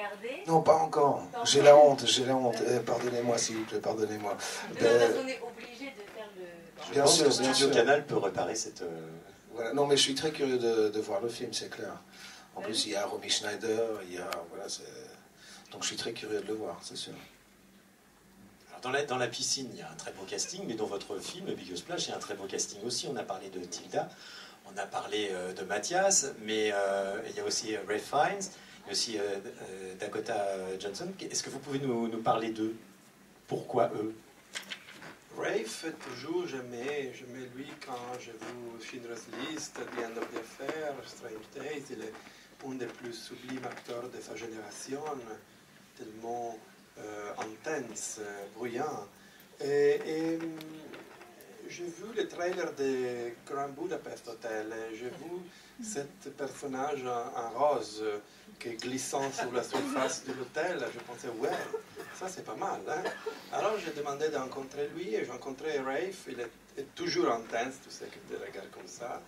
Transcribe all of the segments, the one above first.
regardé? Non, pas encore. J'ai la honte, j'ai la honte. Pardonnez-moi, s'il vous plaît, pardonnez-moi. Non, parce qu'on est obligé de faire le... Bien sûr, le bien studio sûr. Canal peut réparer cette... Voilà. Non, mais je suis très curieux de voir le film, c'est clair. En plus, il y a Romy Schneider, il y a... Voilà, donc je suis très curieux de le voir, c'est sûr. Alors dans la piscine, il y a un très beau casting, mais dans votre film, Big Splash, il y a un très beau casting aussi. On a parlé de Tilda, on a parlé de Mathias, mais il y a aussi Ray Fiennes, il y a aussi Dakota Johnson. Est-ce que vous pouvez nous parler d'eux? Pourquoi eux? Rafe, toujours, j'aimais lui quand j'ai vu Schindler's List, The End of the Affair, Strange Days. Il est un des plus sublimes acteurs de sa génération, tellement intense, bruyant. Et j'ai vu le trailer de Grand Budapest Hotel, et j'ai vu ce personnage en rose qui est glissant sur la surface de l'hôtel. Je pensais, ouais, ça c'est pas mal. Hein? Alors j'ai demandé de rencontrer lui, et j'ai rencontré Rafe. Il est toujours intense, tu sais, qu'il te regarde comme ça.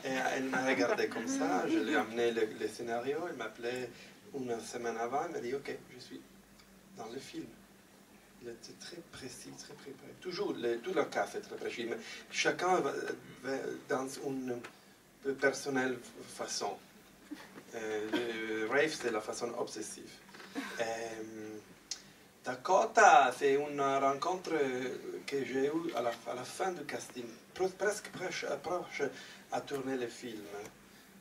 Et elle m'a regardé comme ça, je lui ai amené le scénario, il m'appelait une semaine avant, il m'a dit, ok, je suis dans le film. Il était très précis, très précis. Toujours, tout le cast est très précis, mais chacun va dans une personnelle façon. Rafe, c'est la façon obsessive. Dakota, c'est une rencontre que j'ai eue à la fin du casting, presque proche à tourner le film.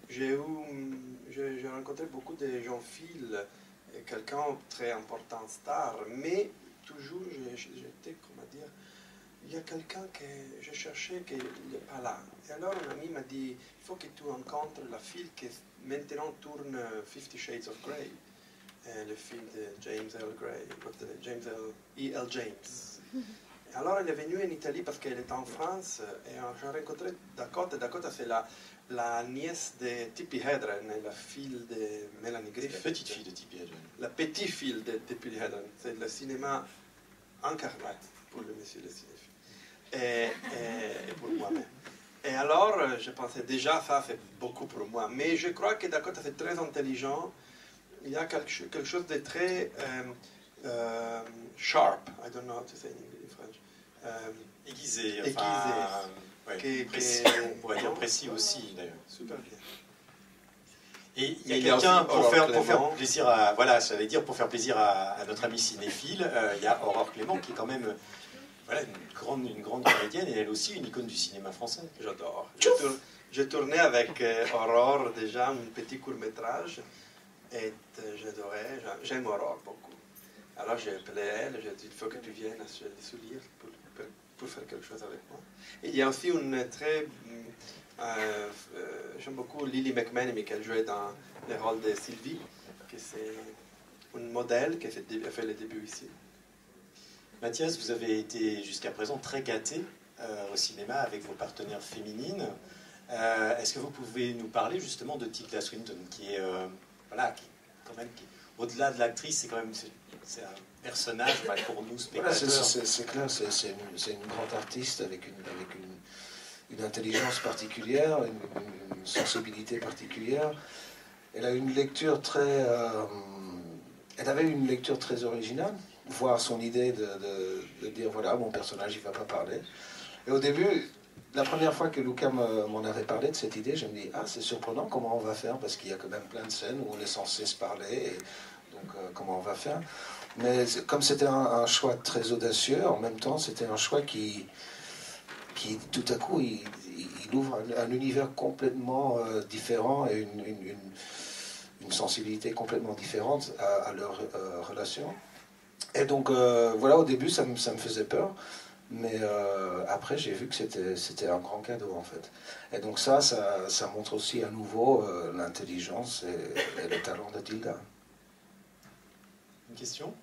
J'ai rencontré beaucoup de gens fils, quelqu'un très important, star, mais toujours j'étais, comment dire, il y a quelqu'un que je cherchais qui n'est pas là. Et alors un ami m'a dit, il faut que tu rencontres la fille qui maintenant tourne 50 Shades of Grey, le film de James L. Gray, James E.L. James. Et alors elle est venue en Italie parce qu'elle était en France, et j'ai rencontré Dakota. Dakota, c'est la nièce de Tippi Hedren, la fille de Melanie Griffith. La petite fille de Tippi Hedren. La petite fille de Tippi Hedren. C'est le cinéma incarné pour le monsieur le cinéphile. Et pour moi-même. Et alors, je pensais déjà, ça c'est beaucoup pour moi. Mais je crois que Dakota c'est très intelligent. Il y a quelque chose de très sharp. I don't know how to say in French. Aiguisé. Aiguisé. Enfin, ouais, précis, on pourrait dire précis aussi, d'ailleurs. Super bien. Et il y a quelqu'un pour faire plaisir à, voilà, j'allais dire pour faire plaisir à notre ami cinéphile, il y a Aurore Clément qui est quand même, voilà, une grande comédienne, et elle aussi une icône du cinéma français. J'adore. J'ai tourné avec Aurore déjà un petit court-métrage, et j'adorais, j'aime Aurore beaucoup. Alors j'ai appelé elle, j'ai dit, il faut que tu viennes à Soulier pour faire quelque chose avec moi. Et il y a aussi une très... j'aime beaucoup Lily McManamy, qui a joué dans le rôle de Sylvie, qui c'est une modèle qui a fait le début ici. Mathias, vous avez été jusqu'à présent très gâté au cinéma avec vos partenaires féminines. Est-ce que vous pouvez nous parler justement de Tilda Swinton, qui est, voilà, quand même, au-delà de l'actrice, c'est quand même c'est un personnage pour nous spectateurs. Voilà, c'est clair, c'est une grande artiste avec une intelligence particulière, une sensibilité particulière. Elle a une lecture très... elle avait une lecture très originale, voir son idée de dire, voilà, mon personnage, il ne va pas parler. Et au début, la première fois que Luca m'en avait parlé de cette idée, je me dis, ah, c'est surprenant, comment on va faire, parce qu'il y a quand même plein de scènes où on est censé se parler, et donc comment on va faire. Mais comme c'était un choix très audacieux, en même temps, c'était un choix qui tout à coup, il ouvre un univers complètement différent et une sensibilité complètement différente à leur relation. Et donc, voilà, au début, ça me faisait peur, mais après, j'ai vu que c'était un grand cadeau, en fait. Et donc ça montre aussi à nouveau l'intelligence et le talent de Tilda. Une question?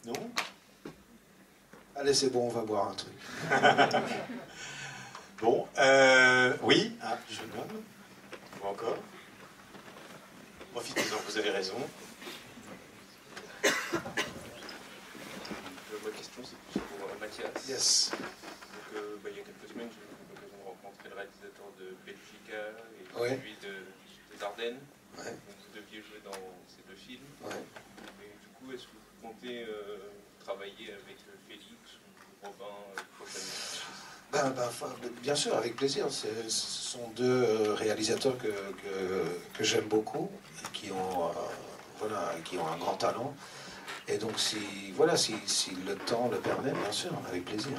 Non? Allez, c'est bon, on va boire un truc. Bon, oui, je nomme. Ou encore. Profitez-en, vous avez raison. Ma question, c'est pour Mathias. Yes. Donc, il y a quelques semaines, j'ai eu l'occasion de rencontrer le réalisateur de Belgica et Ouais. celui des Ardennes. Ouais. Donc, vous deviez jouer dans ces deux films. Ouais. Et du coup, est-ce que vous comptez travailler avec Félix ou Robin prochainement? Bien sûr, avec plaisir. Ce sont deux réalisateurs que j'aime beaucoup, et qui ont, qui ont un grand talent. Et donc, si le temps le permet, bien sûr, avec plaisir.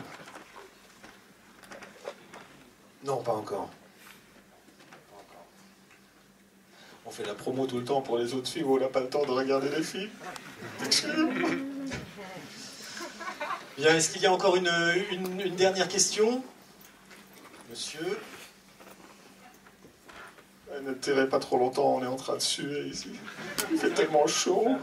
Non, pas encore. On fait la promo tout le temps pour les autres films où on n'a pas le temps de regarder les films. Bien, est-ce qu'il y a encore une dernière question? Monsieur? Ne tirez pas trop longtemps, on est en train de suer ici. Il fait tellement chaud.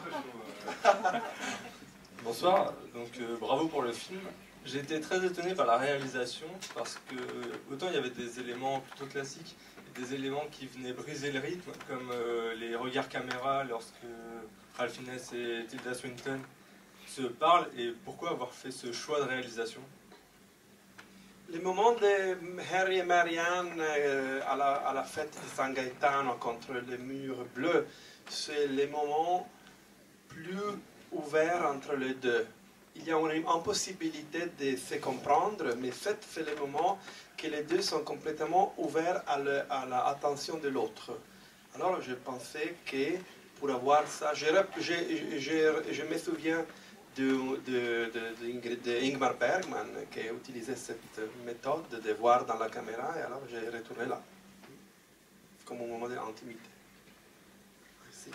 Bonsoir, donc bravo pour le film. J'ai été très étonné par la réalisation parce que autant il y avait des éléments plutôt classiques et des éléments qui venaient briser le rythme, comme les regards caméra lorsque Ralph Fiennes et Tilda Swinton se parlent, et pourquoi avoir fait ce choix de réalisation? Le moment de Harry et Marianne à la fête de San Gaetano contre le mur bleu, c'est le moment plus ouvert entre les deux. Il y a une impossibilité de se comprendre, mais c'est le moment que les deux sont complètement ouverts à l'attention de l'autre. Alors je pensais que pour avoir ça, je me souviens d'Ingmar Bergman qui utilisait cette méthode de voir dans la caméra, et alors j'ai retourné là, comme un moment d'intimité. Merci.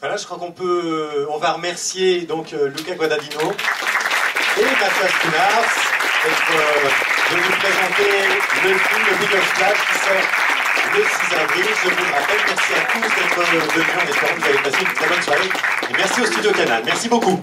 Voilà, je crois on va remercier donc Luca Guadagnino et Mathias Schoenaerts d'être venus présenter le film The Bigger Splash qui sort le 6 avril. Je vous le rappelle, merci à tous d'être venus, en espérant que vous avez passé une très bonne soirée. Et merci au Studio Canal. Merci beaucoup.